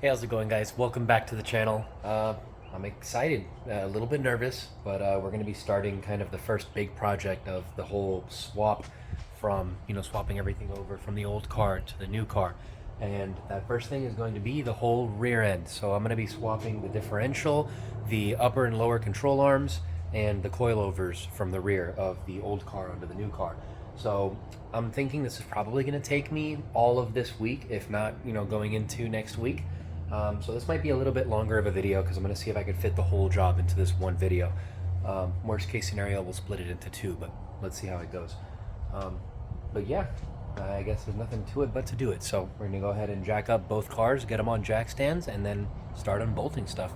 Hey, how's it going, guys? Welcome back to the channel. I'm excited, a little bit nervous, but we're going to be starting kind of the first big project of the whole swap from, swapping everything over from the old car to the new car. And that first thing is going to be the whole rear end. So I'm going to be swapping the differential, the upper and lower control arms, and the coilovers from the rear of the old car onto the new car. So I'm thinking this is probably going to take me all of this week, if not, going into next week. So this might be a little bit longer of a video because I'm going to see if I can fit the whole job into this one video. Worst case scenario, we'll split it into two, but let's see how it goes. But yeah, I guess there's nothing to it but to do it. So we're going to go ahead and jack up both cars, get them on jack stands, and then start unbolting stuff.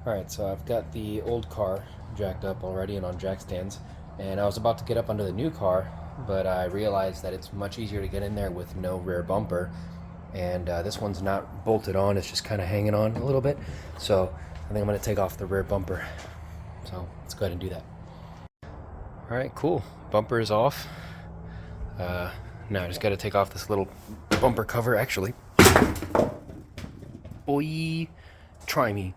Alright, so I've got the old car jacked up already and on jack stands, and I was about to get up under the new car, but I realized that it's much easier to get in there with no rear bumper. And this one's not bolted on, it's just kind of hanging on a little bit. So I think I'm going to take off the rear bumper. So let's go ahead and do that. Alright, cool. Bumper is off. Now I just got to take off this little bumper cover, actually. Boy, try me.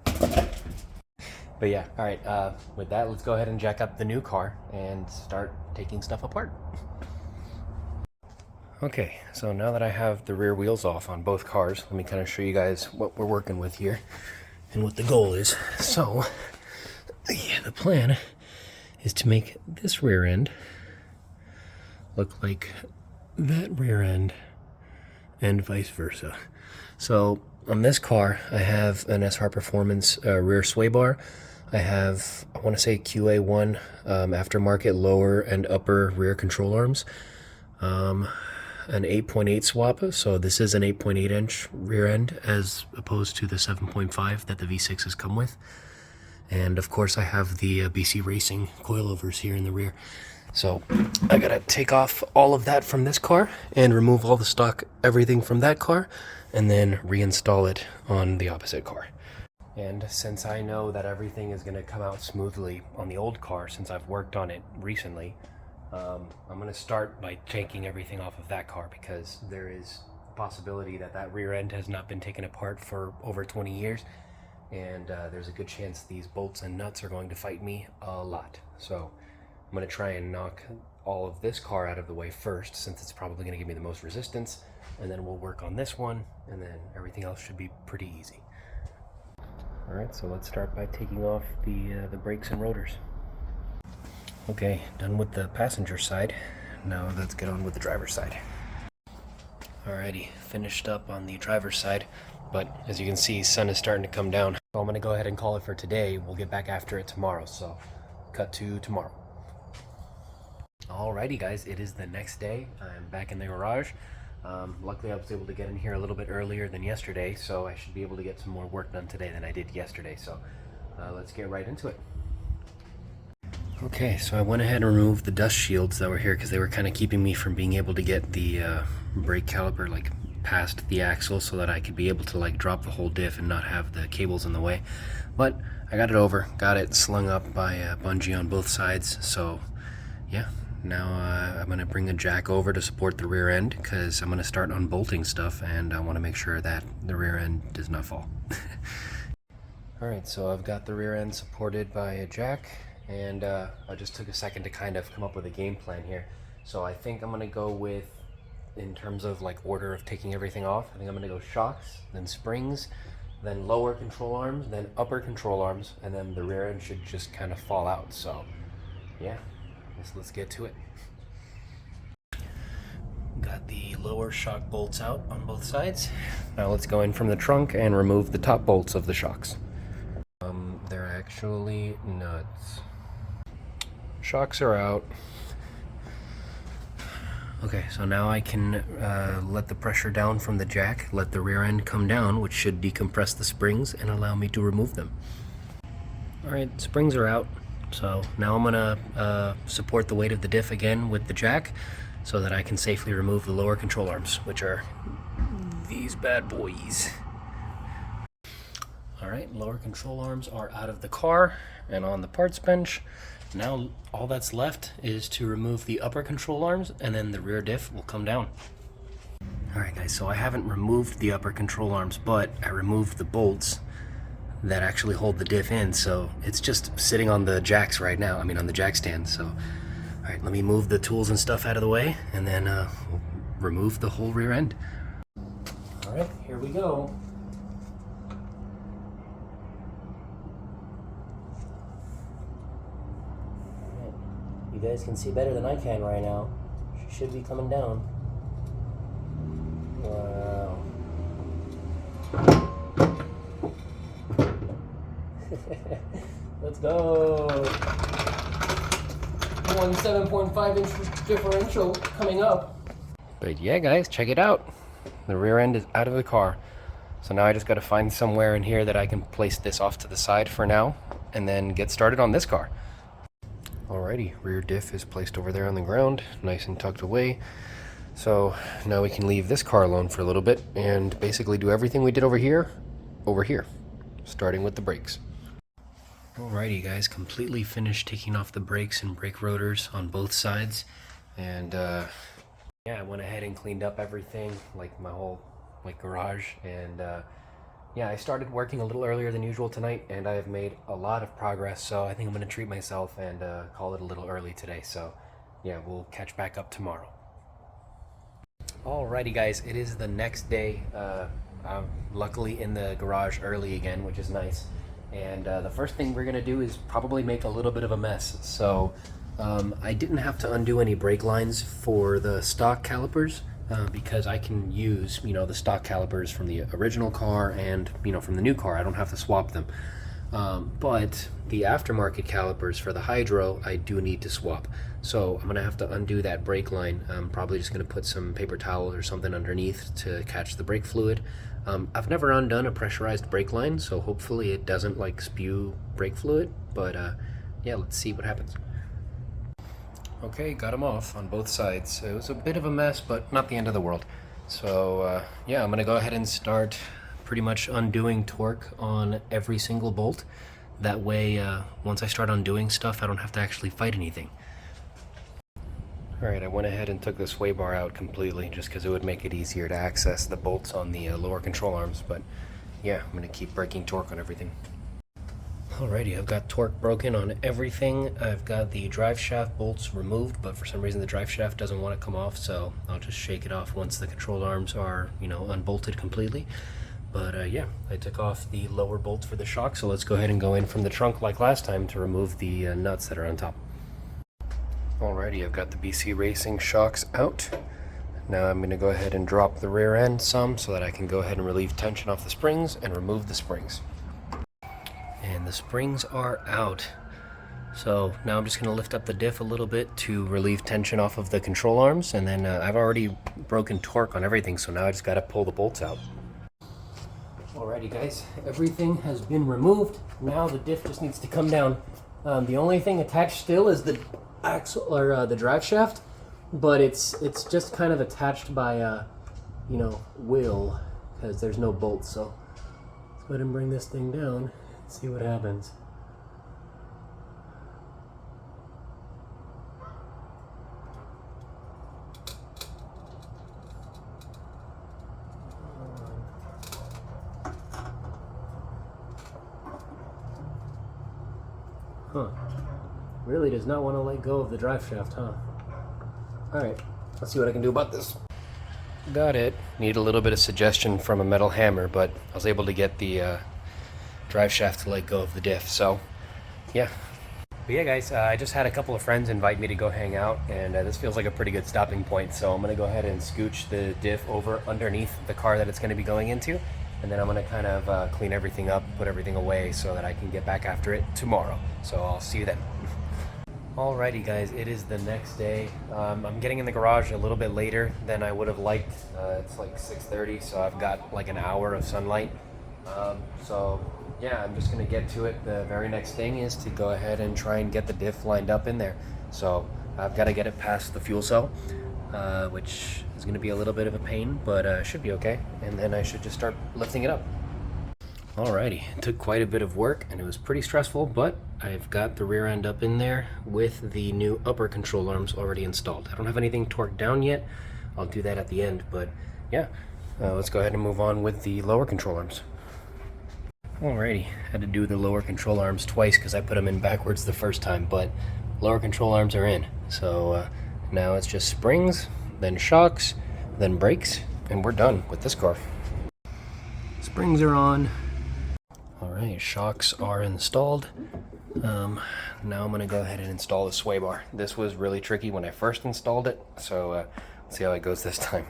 But yeah, alright, with that, let's go ahead and jack up the new car and start taking stuff apart. Okay, so now that I have the rear wheels off on both cars, let me kind of show you guys what we're working with here and what the goal is. So, yeah, the plan is to make this rear end look like that rear end and vice versa. So, on this car, I have an SR Performance rear sway bar. I have, I want to say QA1 aftermarket lower and upper rear control arms. An 8.8 swap, so this is an 8.8 inch rear end as opposed to the 7.5 that the V6s come with. And of course I have the BC Racing coilovers here in the rear. So I gotta take off all of that from this car and remove all the stock everything from that car and then reinstall it on the opposite car. And since I know that everything is gonna come out smoothly on the old car since I've worked on it recently, I'm going to start by taking everything off of that car because there is a possibility that that rear end has not been taken apart for over 20 years, and there's a good chance these bolts and nuts are going to fight me a lot. So I'm going to try and knock all of this car out of the way first, since it's probably going to give me the most resistance, and then we'll work on this one, and then everything else should be pretty easy. Alright, so let's start by taking off the brakes and rotors. Okay, done with the passenger side. Now let's get on with the driver's side. Alrighty, finished up on the driver's side, but as you can see, sun is starting to come down. So I'm going to go ahead and call it for today. We'll get back after it tomorrow, so cut to tomorrow. Alrighty guys, it is the next day. I'm back in the garage. Luckily I was able to get in here a little bit earlier than yesterday, so I should be able to get some more work done today than I did yesterday. So let's get right into it. Okay, so I went ahead and removed the dust shields that were here because they were kind of keeping me from being able to get the brake caliper like past the axle so that I could be able to like drop the whole diff and not have the cables in the way. But I got it over, got it slung up by a bungee on both sides. So yeah, now I'm going to bring a jack over to support the rear end because I'm going to start unbolting stuff and I want to make sure that the rear end does not fall. Alright, so I've got the rear end supported by a jack. And I just took a second to kind of come up with a game plan here. So I think I'm going to go with, in terms of like order of taking everything off, I think I'm going to go shocks, then springs, then lower control arms, then upper control arms, and then the rear end should just kind of fall out. So yeah, let's get to it. Got the lower shock bolts out on both sides. Now let's go in from the trunk and remove the top bolts of the shocks. They're actually nuts. Shocks are out. Okay, so now I can let the pressure down from the jack, let the rear end come down, which should decompress the springs and allow me to remove them. Alright, springs are out. So now I'm gonna support the weight of the diff again with the jack so that I can safely remove the lower control arms, which are these bad boys. Alright, lower control arms are out of the car and on the parts bench. Now all that's left is to remove the upper control arms and then the rear diff will come down. Alright guys, so I haven't removed the upper control arms, but I removed the bolts that actually hold the diff in, so it's just sitting on the jacks right now, on the jack stand. So alright, let me move the tools and stuff out of the way, and then we'll remove the whole rear end. Alright, here we go. You guys can see better than I can right now. She should be coming down. Wow. Let's go. 7.5 inch differential coming up. But yeah guys, check it out. The rear end is out of the car. So now I just got to find somewhere in here that I can place this off to the side for now and then get started on this car. Alrighty, rear diff is placed over there on the ground, nice and tucked away. So now we can leave this car alone for a little bit and basically do everything we did over here, starting with the brakes. Alrighty guys, completely finished taking off the brakes and brake rotors on both sides. And yeah, I went ahead and cleaned up everything, like my whole garage. And yeah, I started working a little earlier than usual tonight, and I have made a lot of progress, so I think I'm going to treat myself and call it a little early today. So yeah, we'll catch back up tomorrow. Alrighty guys, it is the next day. I'm luckily in the garage early again, which is nice. And the first thing we're going to do is probably make a little bit of a mess. So I didn't have to undo any brake lines for the stock calipers. Because I can use, the stock calipers from the original car and, from the new car. I don't have to swap them. But the aftermarket calipers for the Hydro, I do need to swap. So I'm going to have to undo that brake line. I'm probably just going to put some paper towels or something underneath to catch the brake fluid. I've never undone a pressurized brake line, so hopefully it doesn't spew brake fluid. But yeah, let's see what happens. Okay, got them off on both sides. It was a bit of a mess, but not the end of the world. So yeah, I'm gonna go ahead and start pretty much undoing torque on every single bolt. That way, once I start undoing stuff, I don't have to actually fight anything. Alright, I went ahead and took the sway bar out completely just because it would make it easier to access the bolts on the lower control arms. But yeah, I'm gonna keep breaking torque on everything. Alrighty, I've got torque broken on everything. I've got the drive shaft bolts removed, but for some reason the drive shaft doesn't want to come off, so I'll just shake it off once the control arms are, unbolted completely. But yeah, I took off the lower bolts for the shock, so let's go ahead and go in from the trunk like last time to remove the nuts that are on top. Alrighty, I've got the BC Racing shocks out. Now I'm going to go ahead and drop the rear end some so that I can go ahead and relieve tension off the springs and remove the springs. And the springs are out. So now I'm just going to lift up the diff a little bit to relieve tension off of the control arms, and then I've already broken torque on everything, so now I just got to pull the bolts out. Alrighty guys, everything has been removed. Now the diff just needs to come down. The only thing attached still is the axle, or the drive shaft, but it's just kind of attached by wheel, because there's no bolts. So let's go ahead and bring this thing down. See what happens. Huh. Really does not want to let go of the drive shaft, huh? Alright, let's see what I can do about this. Got it. Need a little bit of suggestion from a metal hammer, but I was able to get the drive shaft to let go of the diff, so yeah. But yeah guys, I just had a couple of friends invite me to go hang out, and this feels like a pretty good stopping point, so I'm going to go ahead and scooch the diff over underneath the car that it's going to be going into, and then I'm going to kind of clean everything up, put everything away so that I can get back after it tomorrow. So I'll see you then. Alrighty guys, it is the next day. I'm getting in the garage a little bit later than I would have liked. It's like 6:30, so I've got like an hour of sunlight. So yeah, I'm just gonna get to it. The very next thing is to go ahead and try and get the diff lined up in there. So I've got to get it past the fuel cell, which is gonna be a little bit of a pain, but should be okay. And then I should just start lifting it up. Alrighty, it took quite a bit of work and it was pretty stressful, but I've got the rear end up in there with the new upper control arms already installed. I don't have anything torqued down yet. I'll do that at the end, but yeah, let's go ahead and move on with the lower control arms. Alrighty, had to do the lower control arms twice because I put them in backwards the first time, but lower control arms are in. So now it's just springs, then shocks, then brakes, and we're done with this car. Springs are on. Alright, shocks are installed. Now I'm going to go ahead and install the sway bar. This was really tricky when I first installed it, so let's see how it goes this time.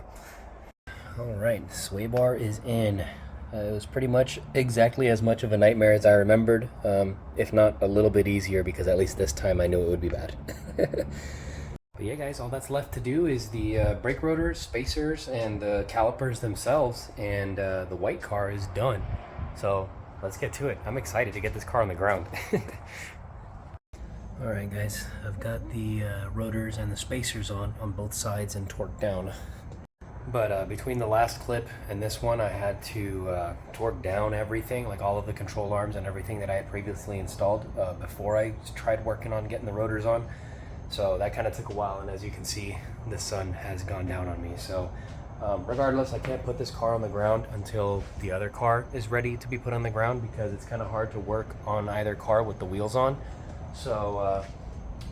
Alright, sway bar is in. It was pretty much exactly as much of a nightmare as I remembered, if not a little bit easier, because at least this time I knew it would be bad. But yeah guys, all that's left to do is the brake rotors, spacers, and the calipers themselves, and the white car is done. So let's get to it. I'm excited to get this car on the ground. Alright guys, I've got the rotors and the spacers on both sides and torqued down. But between the last clip and this one, I had to torque down everything, like all of the control arms and everything that I had previously installed before I tried working on getting the rotors on. So that kind of took a while, and as you can see, the sun has gone down on me. So regardless, I can't put this car on the ground until the other car is ready to be put on the ground, because it's kind of hard to work on either car with the wheels on. So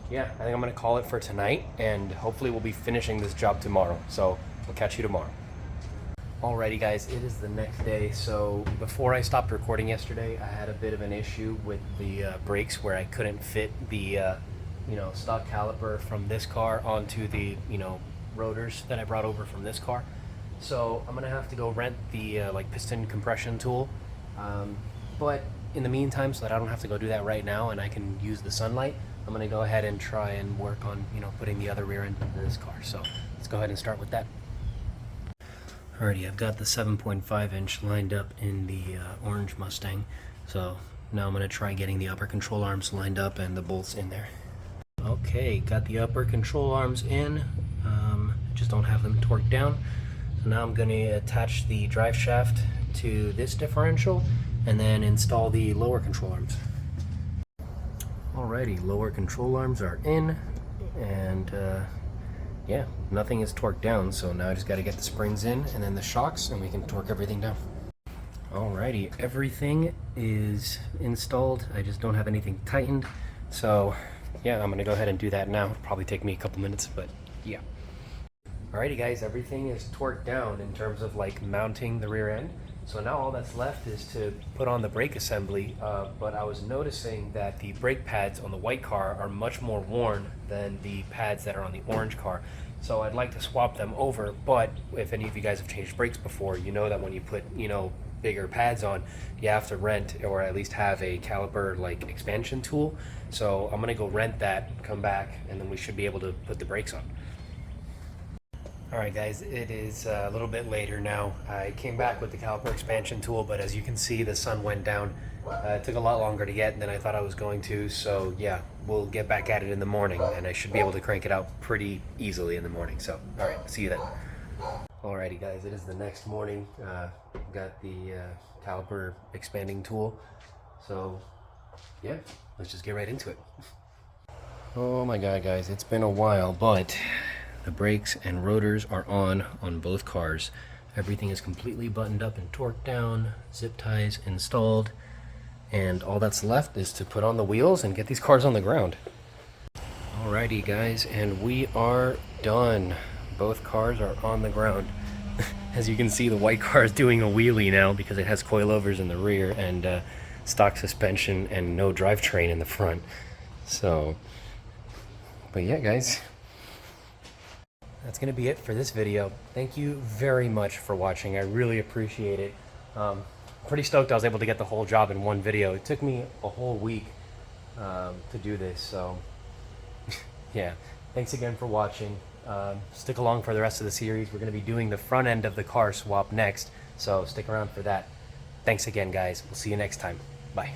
yeah, I think I'm going to call it for tonight, and hopefully we'll be finishing this job tomorrow. So we'll catch you tomorrow. Alrighty guys, it is the next day. So before I stopped recording yesterday, I had a bit of an issue with the brakes where I couldn't fit the stock caliper from this car onto the rotors that I brought over from this car. So I'm gonna have to go rent the like piston compression tool. But in the meantime, so that I don't have to go do that right now and I can use the sunlight, I'm gonna go ahead and try and work on putting the other rear end into this car. So let's go ahead and start with that. Alrighty, I've got the 7.5 inch lined up in the orange Mustang. So now I'm going to try getting the upper control arms lined up and the bolts in there. Okay, got the upper control arms in. Just don't have them torqued down. So now I'm going to attach the drive shaft to this differential and then install the lower control arms. Alrighty, lower control arms are in, and yeah, nothing is torqued down, so now I just got to get the springs in and then the shocks, and we can torque everything down. Alrighty, everything is installed. I just don't have anything tightened, so yeah, I'm gonna go ahead and do that now. It'll probably take me a couple minutes, but yeah. Alrighty guys, everything is torqued down in terms of like mounting the rear end. So now all that's left is to put on the brake assembly, but I was noticing that the brake pads on the white car are much more worn than the pads that are on the orange car. So I'd like to swap them over, but if any of you guys have changed brakes before, you know that when you put, bigger pads on, you have to rent or at least have a caliper like expansion tool. So I'm gonna go rent that, come back, and then we should be able to put the brakes on. Alright guys, it is a little bit later now. I came back with the caliper expansion tool, but as you can see, the sun went down. It took a lot longer to get than I thought I was going to, so yeah, we'll get back at it in the morning, and I should be able to crank it out pretty easily in the morning. So, alright, see you then. Alrighty guys, it is the next morning. Got the caliper expanding tool, so yeah, let's just get right into it. Oh my god guys, it's been a while, but the brakes and rotors are on both cars. Everything is completely buttoned up and torqued down, zip ties installed, and all that's left is to put on the wheels and get these cars on the ground. Alrighty guys, and we are done. Both cars are on the ground. As you can see, the white car is doing a wheelie now because it has coilovers in the rear and stock suspension and no drivetrain in the front. So, but yeah guys, that's going to be it for this video. Thank you very much for watching. I really appreciate it. Pretty stoked I was able to get the whole job in one video. It took me a whole week to do this, so yeah. Thanks again for watching. Stick along for the rest of the series. We're going to be doing the front end of the car swap next, so stick around for that. Thanks again, guys. We'll see you next time. Bye.